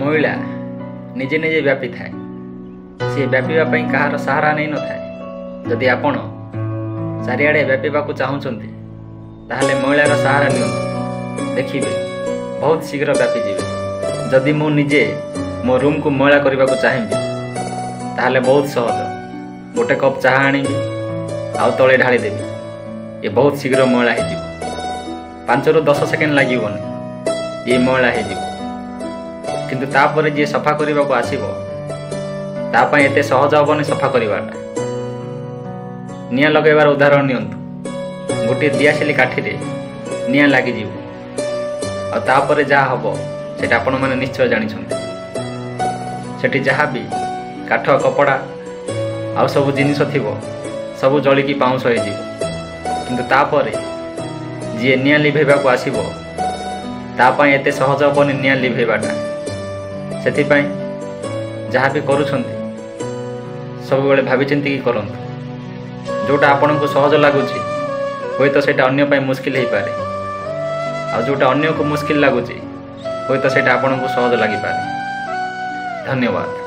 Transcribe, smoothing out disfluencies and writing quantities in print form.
ମଇଳା ନିଜେ ନିଜେ ବ୍ୟାପି ଥାଏ। ସେ ବ୍ୟାପିବା ପାଇଁ କାହାର ସାହାରା ନେଇ ନଥାଏ। ଯଦି ଆପଣ ଚାରିଆଡ଼େ ବ୍ୟାପିବାକୁ ଚାହୁଁଛନ୍ତି ତାହେଲେ ମଇଳାର ସାହାରା ନିଅନ୍ତୁ, ଦେଖିବେ ବହୁତ ଶୀଘ୍ର ବ୍ୟାପିଯିବେ। ଯଦି ମୁଁ ନିଜେ ମୋ ରୁମ୍କୁ ମଇଳା କରିବାକୁ ଚାହିଁବି ତାହେଲେ ବହୁତ ସହଜ। ଗୋଟେ କପ୍ ଚାହା ଆଣିବି ଆଉ ତଳେ ଢାଳିଦେବି, ଏ ବହୁତ ଶୀଘ୍ର ମଇଳା ହେଇଯିବ। 5ରୁ 10 ସେକେଣ୍ଡ ଲାଗିବନି, ଏ ମଇଳା ହେଇଯିବ। କିନ୍ତୁ ତାପରେ ଯିଏ ସଫା କରିବାକୁ ଆସିବ ତା ପାଇଁ ଏତେ ସହଜ ହେବନି ସଫା କରିବାଟା। ନିଆଁ ଲଗାଇବାର ଉଦାହରଣ ନିଅନ୍ତୁ। ଗୋଟିଏ ଦିଆସିଲି କାଠିରେ ନିଆଁ ଲାଗିଯିବ ଆଉ ତାପରେ ଯାହା ହେବ ସେଇଟା ଆପଣମାନେ ନିଶ୍ଚୟ ଜାଣିଛନ୍ତି। ସେଠି ଯାହା ବି କାଠ, କପଡ଼ା ଆଉ ସବୁ ଜିନିଷ ଥିବ ସବୁ ଜଳିକି ପାଉଁଶ ହେଇଯିବ। କିନ୍ତୁ ତାପରେ ଯିଏ ନିଆଁ ଲିଭେଇବାକୁ ଆସିବ ତା ପାଇଁ ଏତେ ସହଜ ହେବନି ନିଆଁ ଲିଭେଇବାଟା। ସେଥିପାଇଁ ଯାହା ବି କରୁଛନ୍ତି ସବୁବେଳେ ଭାବିଚିନ୍ତିକି କରନ୍ତୁ। ଯେଉଁଟା ଆପଣଙ୍କୁ ସହଜ ଲାଗୁଛି ହୁଏତ ସେଇଟା ଅନ୍ୟ ପାଇଁ ମୁସ୍କିଲ ହେଇପାରେ, ଆଉ ଯେଉଁଟା ଅନ୍ୟକୁ ମୁସ୍କିଲ ଲାଗୁଛି ହୁଏତ ସେଇଟା ଆପଣଙ୍କୁ ସହଜ ଲାଗିପାରେ। ଧନ୍ୟବାଦ।